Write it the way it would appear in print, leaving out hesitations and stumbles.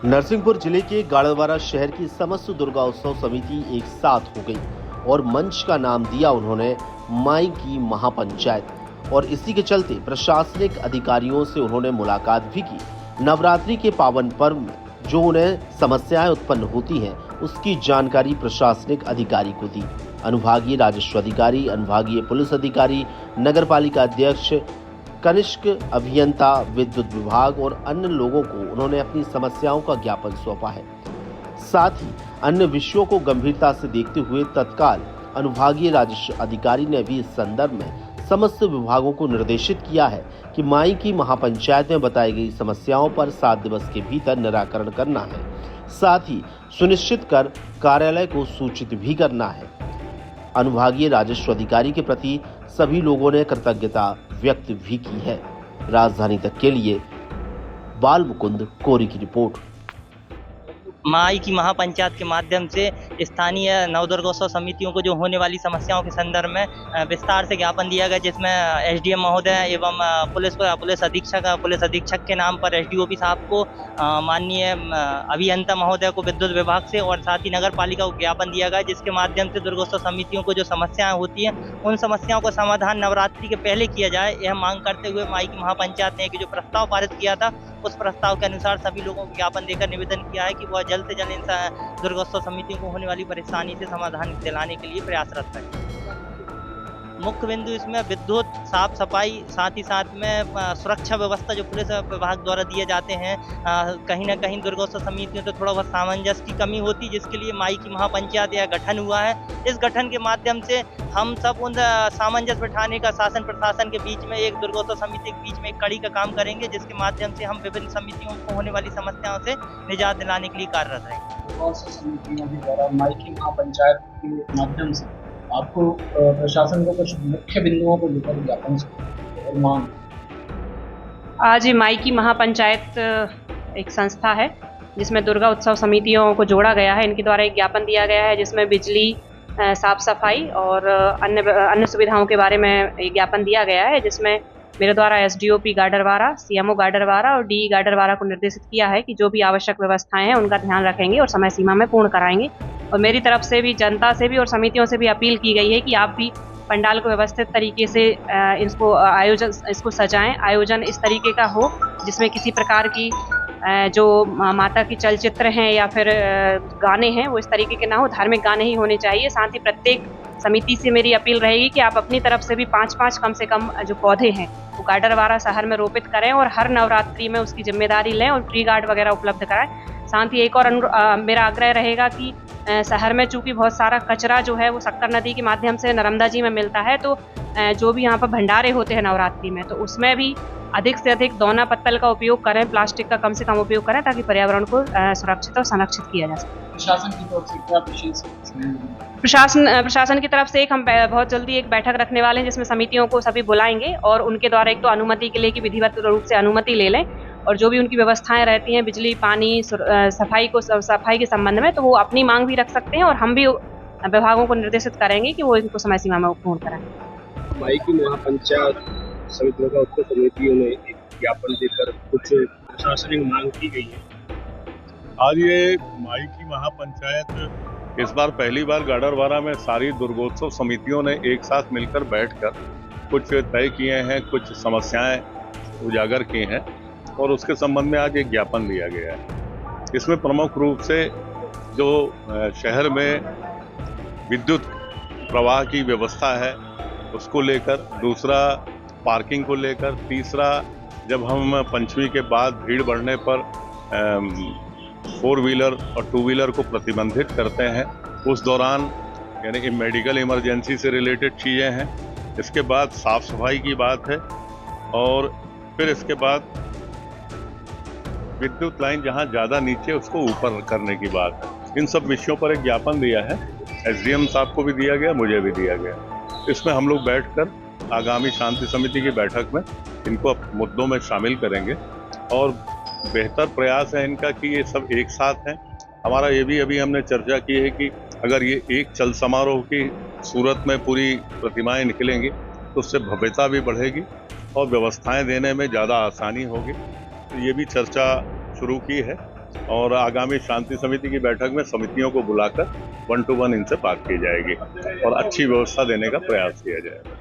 नरसिंहपुर जिले के गाड़लवारा शहर की समस्त दुर्गा उत्सव समिति एक साथ हो गई और मंच का नाम दिया उन्होंने माई की महापंचायत। और इसी के चलते प्रशासनिक अधिकारियों से उन्होंने मुलाकात भी की। नवरात्रि के पावन पर्व में जो उन्हें समस्याएं उत्पन्न होती हैं उसकी जानकारी प्रशासनिक अधिकारी को दी। अनुभागीय राजस्व अधिकारी, अनुभागीय पुलिस अधिकारी, नगरपालिका अध्यक्ष, कनिष्क अभियंता, विद्युत विभाग और अन्य लोगों को उन्होंने अपनी समस्याओं का ज्ञापन सौंपा है। साथ ही अन्य विषयों को गंभीरता से देखते हुए तत्काल अनुभागीय राजस्व अधिकारी ने भी इस संदर्भ में समस्त विभागों को निर्देशित किया है कि माई की महापंचायत में बताई गई समस्याओं पर 7 दिवस के भीतर निराकरण करना है। साथ ही सुनिश्चित कर कार्यालय को सूचित भी करना है। अनुभागीय राजस्व अधिकारी के प्रति सभी लोगों ने कृतज्ञता व्यक्त भी की है। राजधानी तक के लिए बाल मुकुंद कोरी की रिपोर्ट। माई की महापंचायत के माध्यम से स्थानीय नवदुर्गोत्सव समितियों को जो होने वाली समस्याओं के संदर्भ में विस्तार से ज्ञापन दिया गया, जिसमें एसडीएम महोदय एवं पुलिस अधीक्षक के नाम पर एसडीओपी साहब को, माननीय अभियंता महोदय को विद्युत विभाग से और साथ ही नगर पालिका को ज्ञापन दिया गया, जिसके माध्यम से दुर्गोत्सव समितियों को जो समस्याएं होती हैं उन समस्याओं का समाधान नवरात्रि के पहले किया जाए। यह मांग करते हुए माई की महापंचायत ने जो प्रस्ताव पारित किया था उस प्रस्ताव के अनुसार सभी लोगों को ज्ञापन देकर निवेदन किया है कि वह जल्द से जल्द इन दुर्गोत्सव समितियों को होने वाली परेशानी से समाधान दिलाने के लिए प्रयासरत है। मुख्य बिंदु इसमें विद्युत, साफ सफाई, साथ ही साथ में सुरक्षा व्यवस्था जो पुलिस विभाग द्वारा दिए जाते हैं, कहीं ना कहीं दुर्गोत्सव समितियों तो थोड़ा बहुत सामंजस्य की कमी होती, जिसके लिए माई की महापंचायत यह गठन हुआ है। इस गठन के माध्यम से हम सब उन सामंजस्य बिठाने का शासन प्रशासन के बीच में, एक दुर्गोत्सव समिति के बीच में एक कड़ी का काम करेंगे, जिसके माध्यम से हम विभिन्न समितियों को होने वाली समस्याओं से निजात दिलाने के लिए कार्यरत रहेंगे। दुर्गोत्सव समितियों के द्वारा माई की महापंचायत के माध्यम से आपको प्रशासन को कुछ मुख्य बिंदुओं को लेकर ज्ञापन और मांग। आज माई की महापंचायत एक संस्था है जिसमें दुर्गा उत्सव समितियों को जोड़ा गया है। इनके द्वारा एक ज्ञापन दिया गया है जिसमें बिजली, साफ सफाई और अन्य सुविधाओं के बारे में एक ज्ञापन दिया गया है, जिसमें मेरे द्वारा एसडीओपी गाडरवारा, सीएमओ गाडरवारा और डी गाडरवारा को निर्देशित किया है कि जो भी आवश्यक व्यवस्थाएं हैं उनका ध्यान रखेंगे और समय सीमा में पूर्ण कराएंगे। और मेरी तरफ से भी जनता से भी और समितियों से भी अपील की गई है कि आप भी पंडाल को व्यवस्थित तरीके से इसको सजाएं। आयोजन इस तरीके का हो जिसमें किसी प्रकार की जो माता की चलचित्र हैं या फिर गाने हैं वो इस तरीके के ना हो, धार्मिक गाने ही होने चाहिए। साथ ही प्रत्येक समिति से मेरी अपील रहेगी कि आप अपनी तरफ से भी 5-5 कम से कम जो पौधे हैं वो गाडरवारा शहर में रोपित करें और हर नवरात्रि में उसकी जिम्मेदारी लें और ट्री गार्ड वगैरह उपलब्ध कराएं। साथ ही एक और मेरा आग्रह रहेगा कि शहर में चूंकि बहुत सारा कचरा जो है वो शक्कर नदी के माध्यम से नर्मदा जी में मिलता है, तो जो भी यहाँ पर भंडारे होते हैं नवरात्रि में, तो उसमें भी अधिक से अधिक दौना पत्तल का उपयोग करें, प्लास्टिक का कम से कम उपयोग करें ताकि पर्यावरण को सुरक्षित और संरक्षित किया जा सके। प्रशासन की तरफ से क्या विशेष प्रशासन की तरफ से हम बहुत जल्दी एक बैठक रखने वाले हैं जिसमें समितियों को सभी बुलाएंगे और उनके द्वारा एक तो अनुमति के लिए कि विधिवत रूप से अनुमति ले लें और जो भी उनकी व्यवस्थाएं रहती हैं बिजली, पानी, सफाई के संबंध में, तो वो अपनी मांग भी रख सकते हैं और हम भी विभागों को निर्देशित करेंगे कि वो इनको समय सीमा में पूर्ण कराएं। माई की महापंचायत समितियों का समितियों ने एक ज्ञापन देकर कुछ प्रशासनिक मांग की गई है। आज ये माई की महापंचायत इस बार पहली बार गाडरवारा में सारी दुर्गोत्सव समितियों ने एक साथ मिलकर बैठकर कुछ तय किए हैं, कुछ समस्याएं उजागर की हैं और उसके संबंध में आज एक ज्ञापन दिया गया है। इसमें प्रमुख रूप से जो शहर में विद्युत प्रवाह की व्यवस्था है उसको लेकर, दूसरा पार्किंग को लेकर, तीसरा जब हम पंचमी के बाद भीड़ बढ़ने पर 4 व्हीलर और 2 व्हीलर को प्रतिबंधित करते हैं, उस दौरान यानी कि मेडिकल इमरजेंसी से रिलेटेड चीज़ें हैं। इसके बाद साफ सफाई की बात है और फिर इसके बाद विद्युत लाइन जहां ज़्यादा नीचे उसको ऊपर करने की बात है। इन सब विषयों पर एक ज्ञापन दिया है, एसडीएम साहब को भी दिया गया, मुझे भी दिया गया। इसमें हम लोग बैठकर आगामी शांति समिति की बैठक में इनको मुद्दों में शामिल करेंगे और बेहतर प्रयास है इनका कि ये सब एक साथ हैं। हमारा ये भी अभी हमने चर्चा की है कि अगर ये एक चल समारोह की सूरत में पूरी प्रतिमाएं निकलेंगी तो उससे भव्यता भी बढ़ेगी और व्यवस्थाएं देने में ज़्यादा आसानी होगी। तो ये भी चर्चा शुरू की है और आगामी शांति समिति की बैठक में समितियों को बुलाकर 1 to 1 इनसे बात की जाएगी और अच्छी व्यवस्था देने का प्रयास किया जाएगा।